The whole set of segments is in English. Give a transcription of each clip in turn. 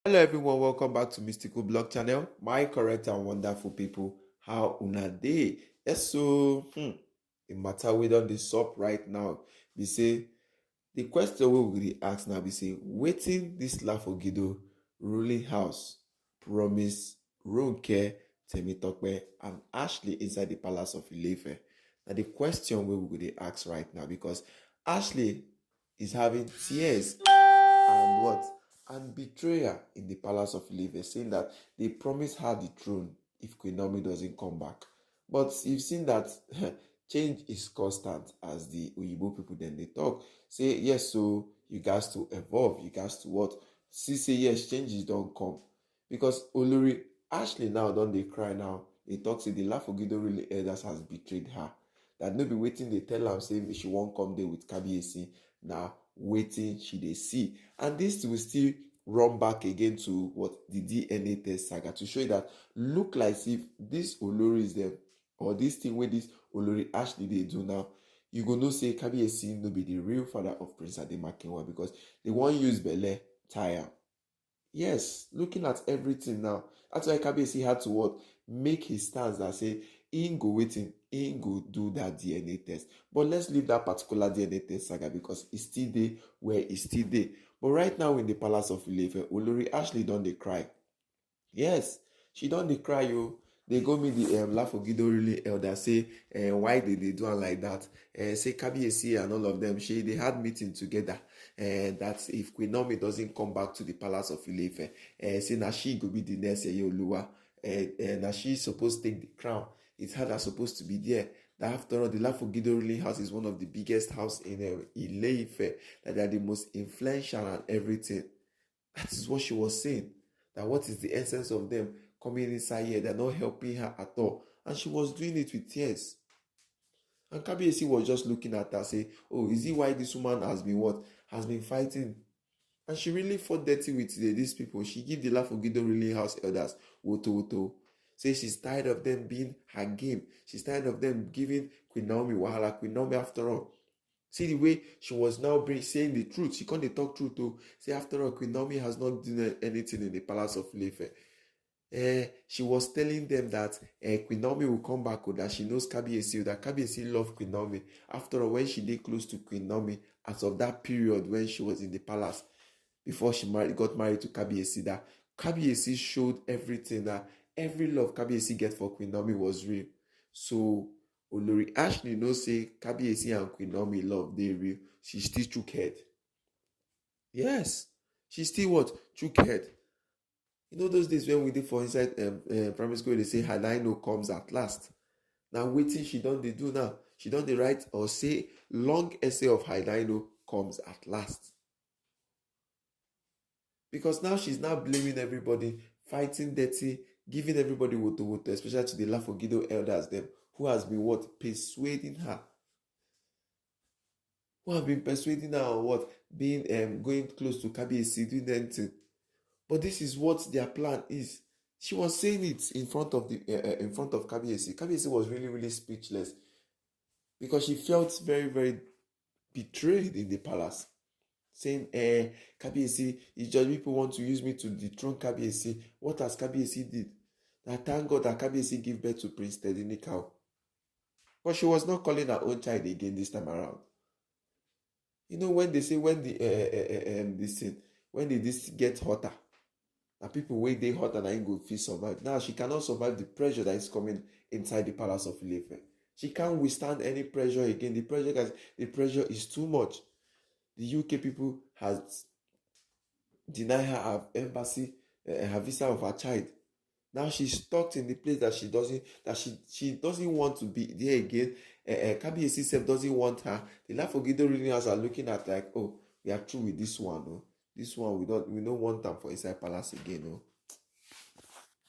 Hello everyone, welcome back to Mystical Blog Channel. My correct and wonderful people, how una dey? Yes, so the matter we don dey sup right now be say the question we dey ask now be say wetin this Lafogido ruling house promise Ronke, Temitope and Ashley inside the palace of Ile-Ife? Na the question we go dey ask right now because Ashley is having tears and what? And betrayal in the palace of Ile-Ife, saying that they promised her the throne if Queen Naomi doesn't come back. But you've seen that change is constant, as the Oyibo people then they talk. Say yes, so you guys to evolve, you guys to what? See, say yes, changes don't come. Because Olori Ashley now don't they cry now. They talk say the Lafogido really elders has betrayed her. That no be waiting, they tell her say she won't come there with Kabiyesi. Now waiting she they see, and this will still run back again to what the DNA test saga to show you that look like if this Olori is them or this thing where this Olori Ashley they do now, you go no say Kabiyesi no be the real father of Prince Ademakinwa because they won't use belle tire. Yes, looking at everything now, that's why Kabiyesi had to what make his stance that say he go waiting, he go do that DNA test. But let's leave that particular DNA test saga because it's still there where it's still there. But right now in the palace of Ile-Ife, Olori Ashley don't they cry. Yes, she don't dey cry yo. They go meet the Lafogido really elder say why did they do it like that? Say Kabiyesi and all of them, they had meeting together. That if Queen Naomi doesn't come back to the palace of Ile-Ife, say na she go be the next Oluwa. Na she supposed to take the crown. It's her that's supposed to be there. That after all, the Lafogido ruling house is one of the biggest house in Ile-Ife. That they are the most influential and everything. That is what she was saying. That what is the essence of them coming inside here? They're not helping her at all. And she was doing it with tears. And Kabiyesi was just looking at her, say, oh, is it why this woman has been what? Has been fighting? And she really fought dirty with these people. She gave the Lafogido ruling house elders woto. Say she's tired of them being her game. She's tired of them giving Queen Naomi wahala. Queen Naomi, after all, see the way she was now saying the truth. She can't talk truth too. Say after all, Queen Naomi has not done anything in the palace of Ile-Ife. She was telling them that Queen Naomi will come back, that she knows Kabiyesi, that Kabiyesi loves Queen Naomi. After all, when she did close to Queen Naomi, as of that period when she was in the palace, before she got married to Kabiyesi, that Kabiyesi showed everything, that every love Kabiyesi get for Queen Naomi was real. So Olori Ashley knows say Kabiyesi and Queen Naomi love they real. She still took head. Yes, she still what? Took head. You know those days when we did for inside primary school, they say Hadaino comes at last. Now waiting she don't they do now. She don't they write or say long essay of Hadaino comes at last. Because now she's now blaming everybody, fighting dirty, giving everybody woto, especially to the Lafogido elders them, who has been what? Persuading her. Who have been persuading her on what? Being going close to Kabiyesi, doing anything. But this is what their plan is. She was saying it in front of Kabiyesi. Kabiyesi was really, really speechless because she felt very, very betrayed in the palace. Saying, Kabiyesi, it's just people want to use me to dethrone Kabiyesi. What has Kabiyesi did? That thank God that Kabiyesi gave birth to Prince Tedinikau. But she was not calling her own child again this time around. You know when they say when the this thing, when this get hotter, and people wey dey hot and ain't go fit survive. Now she cannot survive the pressure that is coming inside the palace of Ile-Ife. She can't withstand any pressure again. The pressure, guys, the pressure is too much. The UK people has denied her her embassy, her visa of her child. Now she's stuck in the place that she doesn't want to be there again. Kabiyesi sef doesn't want her. The Lafogido really are looking at like, oh, we are through with this one. Oh. This one we don't want them for inside palace again. Oh.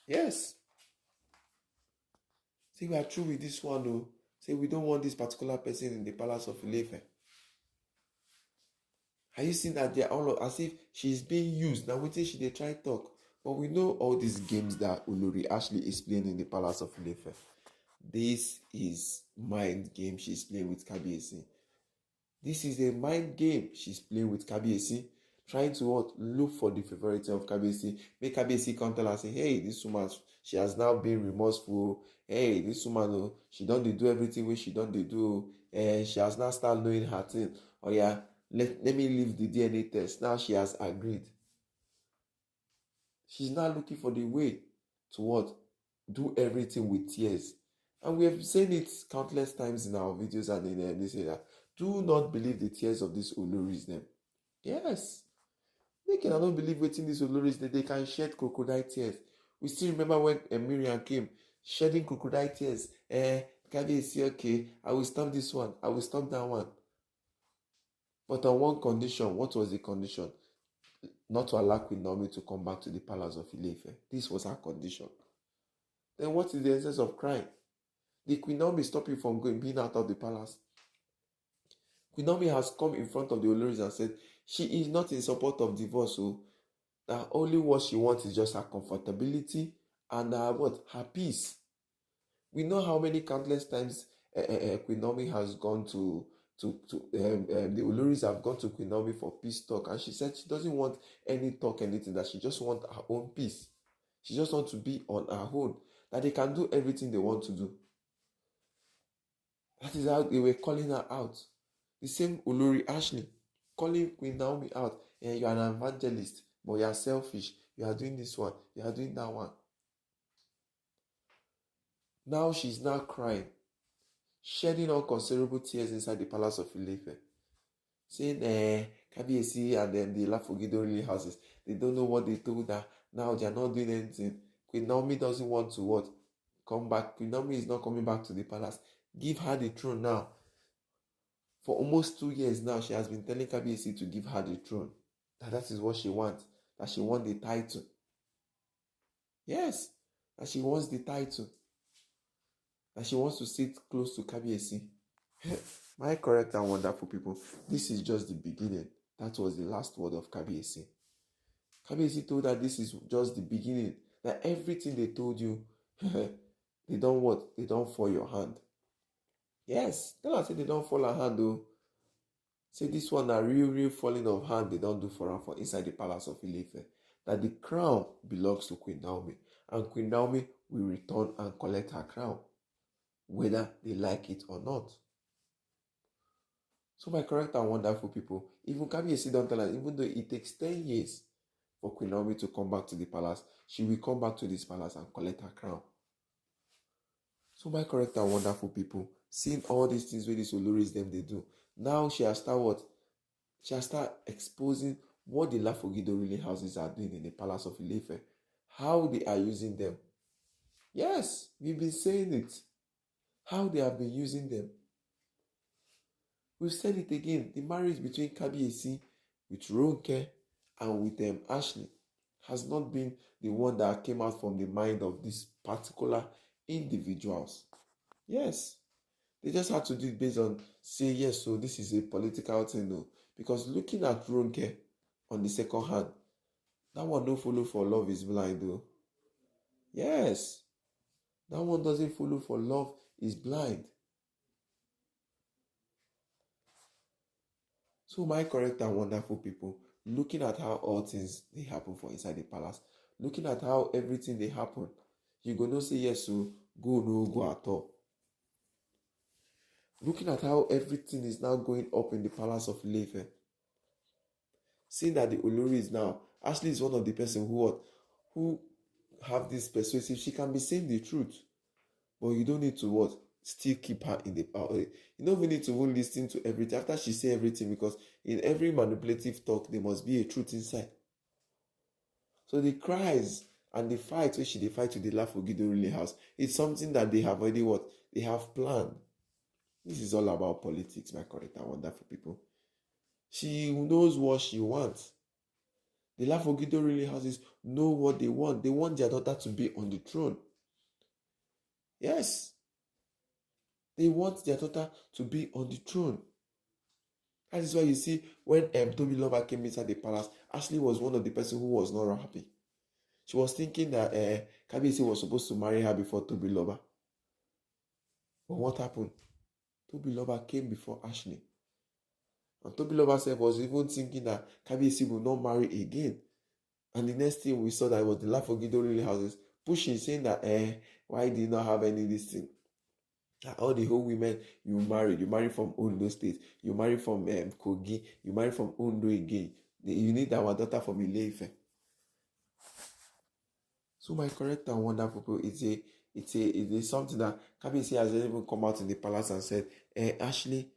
Yes. Say we are through with this one. Oh. Say we don't want this particular person in the palace of Ile-Ife. Are you seeing that they are all as if she's being used? Now waiting she they try talk. But we know all these games that Olori Ashley is playing in the palace of Ile-Ife. This is mind game she's playing with Kabiyesi. This is a mind game she's playing with Kabiyesi. trying to what? Look for the favorite of Kabiyesi. Make Kabiyesi come tell her, say, hey, this woman, she has now been remorseful. Hey, this woman, oh, she don't dey do everything wey she don't dey do. And she has now started knowing her thing. Oh yeah, let me leave the DNA test. Now she has agreed. She's now looking for the way to what? Do everything with tears. And we have seen it countless times in our videos and in they say that do not believe the tears of these Oloris them. Yes. They cannot believe waiting these Oloris that they can shed crocodile tears. We still remember when Miriam came shedding crocodile tears. Kabiyesi, okay, I will stop this one, I will stop that one. But on one condition. What was the condition? Not to allow Queen Naomi to come back to the palace of Ile-Ife. This was her condition. Then what is the essence of crying? Did Queen Naomi stop you from being out of the palace? Queen Naomi has come in front of the Oloris and said she is not in support of divorce. So that only what she wants is just her comfortability and her peace. We know how many countless times Queen Naomi has gone to the Oloris have gone to Queen Naomi for peace talk, and she said she doesn't want any talk, anything, that she just wants her own peace. She just wants to be on her own, that they can do everything they want to do. That is how they were calling her out. The same Olori Ashley calling Queen Naomi out. And you are an evangelist, but you are selfish. You are doing this one. You are doing that one. Now she's now crying, shedding unconsiderable tears inside the palace of Ile-Ife, saying, Kabiyesi and then the Lafogido really houses, they don't know what they told her. Now they are not doing anything. Queen Naomi doesn't want to what? Come back. Queen Naomi is not coming back to the palace. Give her the throne now. For almost 2 years now, she has been telling Kabiyesi to give her the throne. That is what she wants. That she wants the title. Yes, that she wants the title. That she wants to sit close to Kabiyesi. My correct and wonderful people, this is just the beginning. That was the last word of Kabiyesi. Kabiyesi told her this is just the beginning. That everything they told you, they don't what? They don't fall your hand. Yes, tell her say they don't fall her hand though. Say this one a real falling of hand they don't do for her for inside the palace of Ile-Ife. That the crown belongs to Queen Naomi. And Queen Naomi will return and collect her crown, whether they like it or not. So my correct and wonderful people, even Kabiyesi don't tell her, even though it takes 10 years for Queen Naomi to come back to the palace, she will come back to this palace and collect her crown. So my correct and wonderful people, seeing all these things where these Oloris them they do, now she has started what? She has started exposing what the Lafogido really houses are doing in the palace of Ile-Ife, how they are using them. Yes, we've been saying it. How they have been using them. We've said it again. The marriage between Kabiyesi with Ronke and with Ashley has not been the one that came out from the mind of these particular individuals. Yes. They just had to do it based on, say, yes, so this is a political thing, no. Because looking at Ronke on the second hand, that one don't follow for love is blind, though. Yes. That one doesn't follow for love is blind. So my correct and wonderful people, looking at how all things they happen for inside the palace, looking at how everything they happen, you go no say yes, so go no go at all. Looking at how everything is now going up in the palace of Ile-Ife, seeing that the Olori is now, Ashley is one of the person who have this persuasive, she can be saying the truth, but you don't need to what? Still keep her in the power. You don't even need to even listen to everything after she say everything, because in every manipulative talk there must be a truth inside. So the cries and the fight which they fight with the Lafogido really house, it's something that they have already what? They have planned. This is all about politics, my correct and wonderful people. She knows what she wants. The Lafogido really houses know what they want. They want their daughter to be on the throne. Yes. They want their daughter to be on the throne. That is why you see when Tobiloba came inside the palace, Ashley was one of the person who was not happy. She was thinking that Kabiyesi was supposed to marry her before Tobiloba. But what happened? Tobiloba came before Ashley. And Tobiloba self was even thinking that Kabiyesi will not marry again. And the next thing we saw that was the Lafogido really houses pushing, saying that, why did you not have any of this thing? All the whole women you marry from Ondo State, you marry from Kogi, you marry from Ondo again. You need our daughter from Ile-Ife. So my correct and wonderful people, it's something that Kabiyesi has even come out in the palace and said, Ashley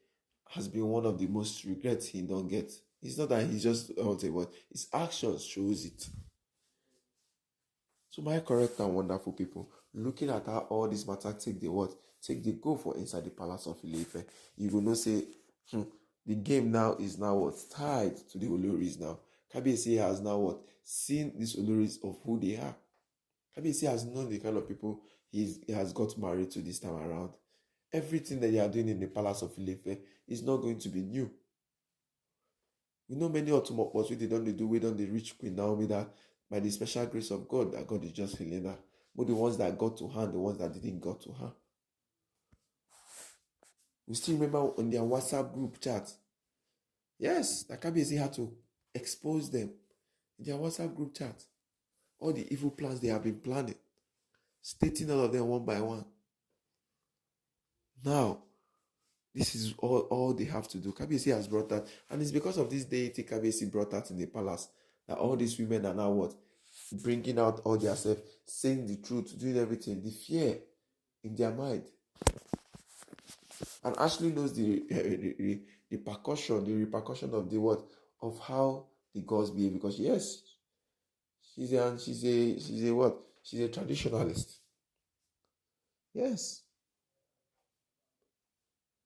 has been one of the most regrets he don't get. It's not that he just but his actions shows it. So my correct and wonderful people, looking at how all this matter take the go for inside the palace of Ile-Ife, you will not say, the game now is now tied to the Oloris now. Kabiyesi has now seen these Oloris of who they are. Kabiyesi has known the kind of people he has got married to this time around. Everything that they are doing in the palace of Ile-Ife is not going to be new. We know many Otumokpos they don't do, we don't reach Queen Naomi that by the special grace of God, that God is just healing her. But the ones that got to her, the ones that didn't got to her. We still remember on their WhatsApp group chat. Yes, that Kabiyesi had to expose them in their WhatsApp group chat. All the evil plans they have been planning, stating all of them one by one. Now, this is all they have to do. Kabiyesi has brought that, and it's because of this deity Kabiyesi brought that in the palace that all these women are now bringing out all their self, saying the truth, doing everything, the fear in their mind. And Ashley knows the repercussion of the of how the gods behave, because yes, she's a traditionalist. Yes.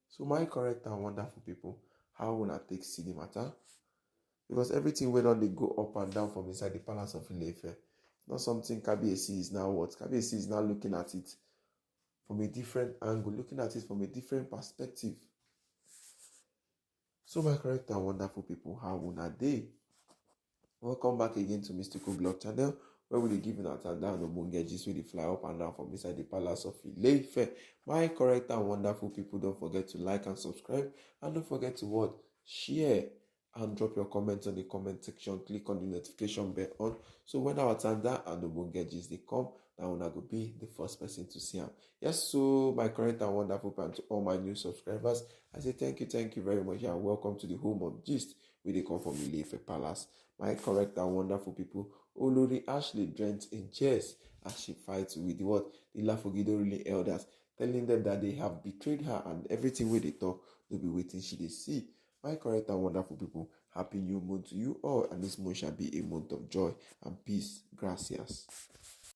So my correct and wonderful people, how will I take see the matter? Because everything went on, they go up and down from inside the palace of Ile-Ife. Not something Kabiyesi is now Kabiyesi is now looking at it from a different angle, looking at it from a different perspective. So my correct and wonderful people, how will I day? Welcome back again to Mystical Blog Channel, where we'll be giving out and down the gist with the fly up and down from inside the palace of Ile-Ife. My correct and wonderful people, don't forget to like and subscribe, and don't forget to share and drop your comments on the comment section. Click on the notification bell on, so when our tanda and the gist they come, now I will be the first person to see them. Yes, so my correct and wonderful people, and to all my new subscribers, I say thank you very much, and welcome to the home of gist where they come from Ile-Ife Palace. My correct and wonderful people, Olori Ashley Drench in chairs as she fights with the Lafogido really elders, telling them that they have betrayed her and everything where they talk, they'll be waiting she they see. My correct and wonderful people, happy new month to you all, and this month shall be a month of joy and peace. Gracias.